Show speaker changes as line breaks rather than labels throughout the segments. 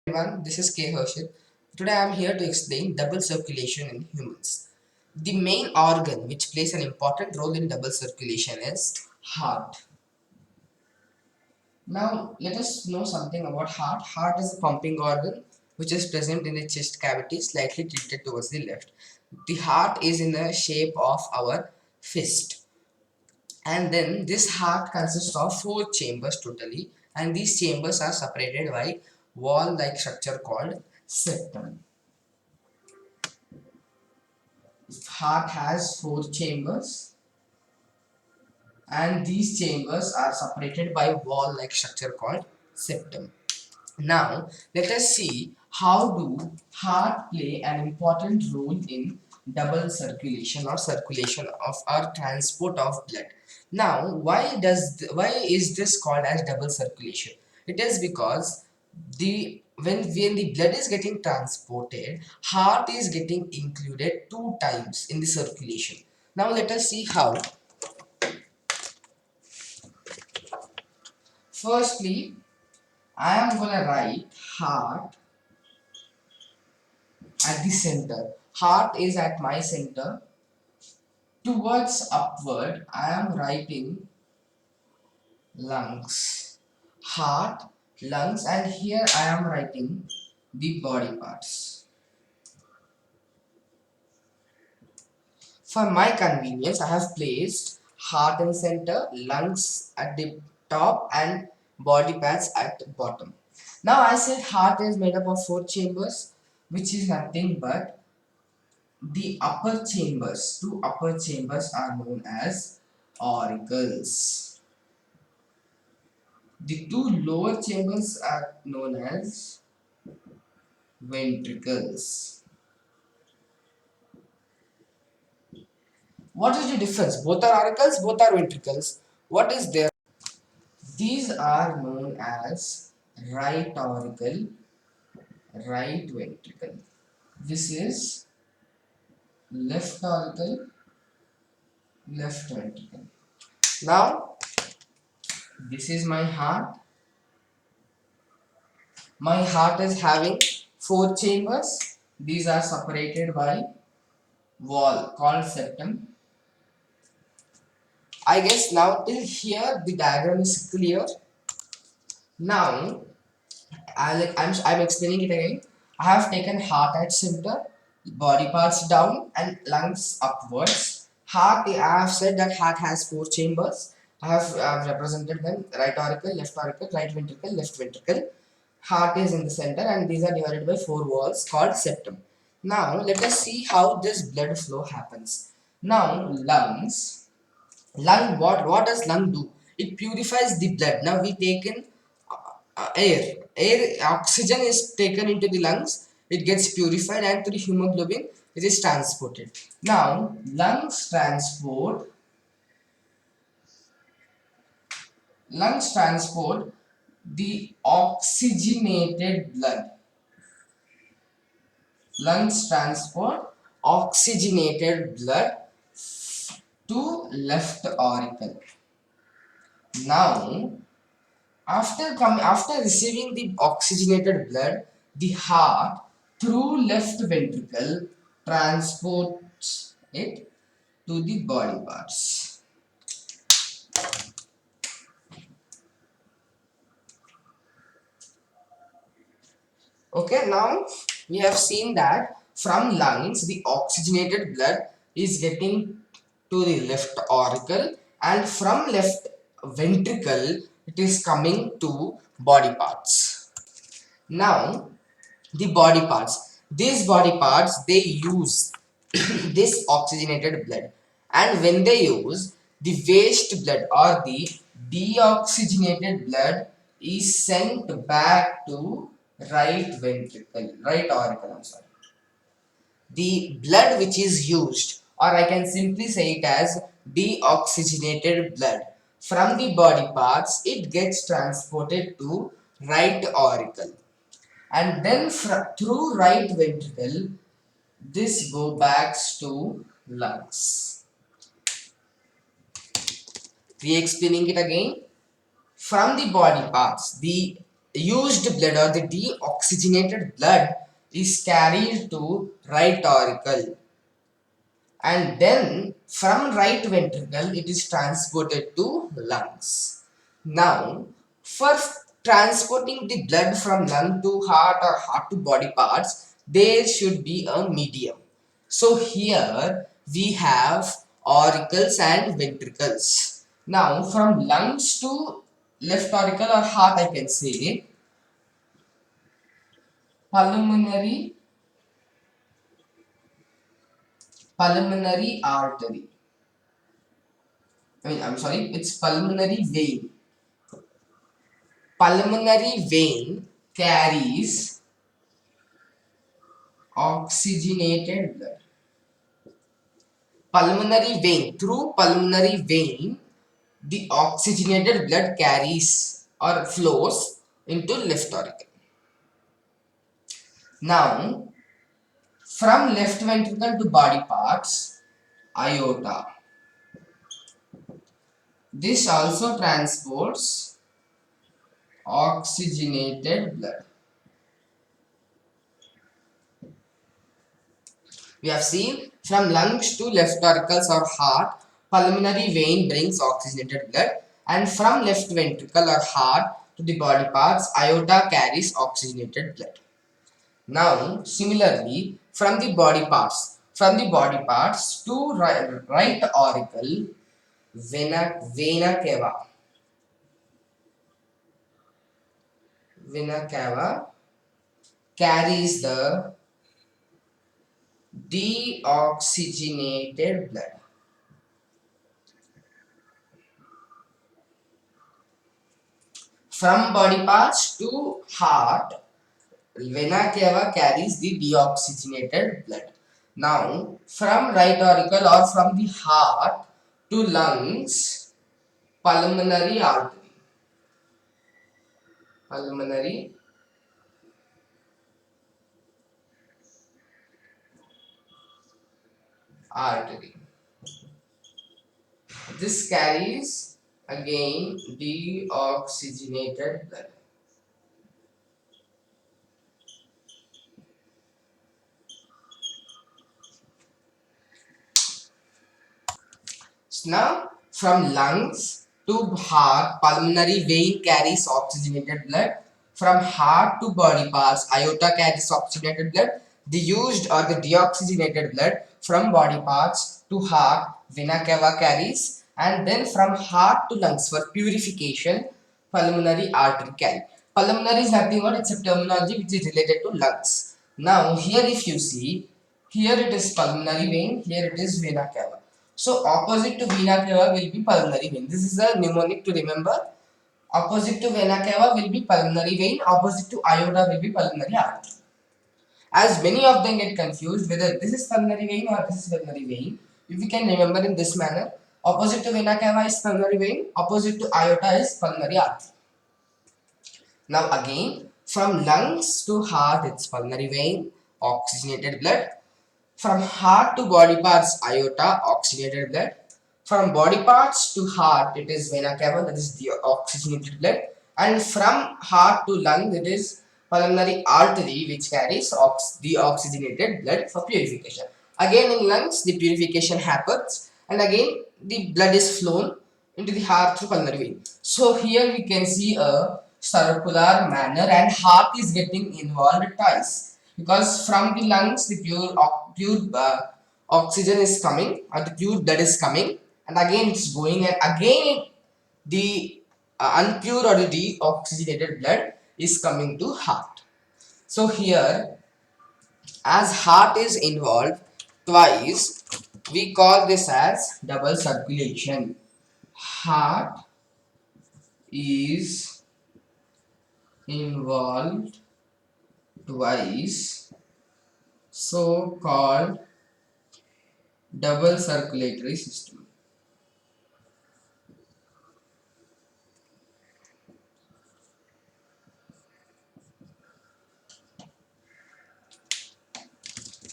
Everyone, this is K. Hershit. Today I am here to explain double circulation in humans. The main organ which plays an important role in double circulation is heart. Now let us know something about heart. Heart is a pumping organ which is present in the chest cavity, slightly tilted towards the left. The heart is in the shape of our fist, and then this heart consists of four chambers totally, and these chambers are separated by wall like structure called septum. Heart has four chambers, and these chambers are separated by wall like structure called septum. Now let us see how do heart play an important role in double circulation or circulation of our transport of blood. Now why is this called as double circulation? It is because the when the blood is getting transported, heart is getting included two times in the circulation. Now let us see how. Firstly, I am gonna write heart at the center. Heart is at my center. Towards upward, I am writing lungs. Heart, lungs, and here I am writing the body parts. For my convenience, I have placed heart in center, lungs at the top, and body parts at the bottom. Now I said heart is made up of four chambers, which is nothing but the upper chambers. Two upper chambers are known as auricles. The two lower chambers are known as ventricles. What is the difference? Both are auricles, both are ventricles. What is there? These are known as right auricle, right ventricle. This is left auricle, left ventricle. Now, this is my heart. My heart is having four chambers. These are separated by wall called septum. I guess now till here the diagram is clear. Now I'm explaining it again. I have taken heart at center, body parts down, and lungs upwards. Heart, I have said that heart has four chambers. I have represented them: right auricle, left auricle, right ventricle, left ventricle. Heart is in the center, and these are divided by four walls called septum. Now let us see how this blood flow happens. Now lungs. What does lung do? It purifies the blood. Now we take in air oxygen is taken into the lungs, it gets purified, and through hemoglobin it is transported. Now lungs transport the oxygenated blood. Lungs transport oxygenated blood to left auricle. Now after receiving the oxygenated blood, the heart through left ventricle transports it to the body parts. Okay, now we have seen that from lungs the oxygenated blood is getting to the left auricle, and from left ventricle it is coming to body parts. Now the body parts, these body parts they use this oxygenated blood, and when they use the waste blood or the deoxygenated blood is sent back to right auricle, I'm sorry. The blood which is used, or I can simply say it as deoxygenated blood, from the body parts it gets transported to right auricle, and then through right ventricle this go back to lungs. Re-explaining it again. From the body parts, the used blood or the deoxygenated blood is carried to right auricle, and then from right ventricle it is transported to lungs. Now, for transporting the blood from lung to heart or heart to body parts, there should be a medium. So here we have auricles and ventricles. Now from lungs to left auricle or heart, I can say pulmonary artery. I'm sorry, it's pulmonary vein. Pulmonary vein carries oxygenated blood. Pulmonary vein, through pulmonary vein, the oxygenated blood carries or flows into left auricle. Now, from left ventricle to body parts, aorta. This also transports oxygenated blood. We have seen from lungs to left auricles or heart, pulmonary vein brings oxygenated blood, and from left ventricle or heart to the body parts, aorta carries oxygenated blood. Now, similarly, from the body parts to right auricle, vena cava carries the deoxygenated blood. From body parts to heart, vena cava carries the deoxygenated blood. Now, from right auricle or from the heart to lungs, pulmonary artery. Pulmonary artery. This carries again deoxygenated blood. So now, from lungs to heart, pulmonary vein carries oxygenated blood. From heart to body parts, aorta carries oxygenated blood. The used or the deoxygenated blood from body parts to heart, vena cava carries, and then from heart to lungs for purification, pulmonary artery carry. Pulmonary is nothing but it's a terminology which is related to lungs. Now here if you see, here it is pulmonary vein, here it is vena cava. So opposite to vena cava will be pulmonary vein. This is a mnemonic to remember. Opposite to vena cava will be pulmonary vein. Opposite to aorta will be pulmonary artery. As many of them get confused whether this is pulmonary vein or this is pulmonary vein, if we can remember in this manner, opposite to vena cava is pulmonary vein, opposite to aorta is pulmonary artery. Now again, from lungs to heart it's pulmonary vein, oxygenated blood. From heart to body parts, aorta, oxygenated blood. From body parts to heart, it is vena cava, that is the oxygenated blood. And from heart to lung, it is pulmonary artery, which carries the oxygenated blood for purification. Again, in lungs, the purification happens, and again, the blood is flown into the heart through pulmonary vein. So here we can see a circular manner, and heart is getting involved twice, because from the lungs the pure oxygen is coming, or the pure blood is coming, and again it's going, and again the unpure or the deoxygenated blood is coming to heart. So here, as heart is involved twice, we call this as double circulation. Heart is involved twice, so called double circulatory system.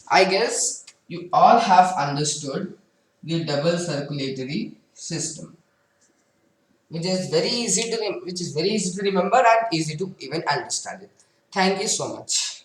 I guess you all have understood the double circulatory system. which is very easy to which is very easy to remember and easy to even understand it. Thank you so much.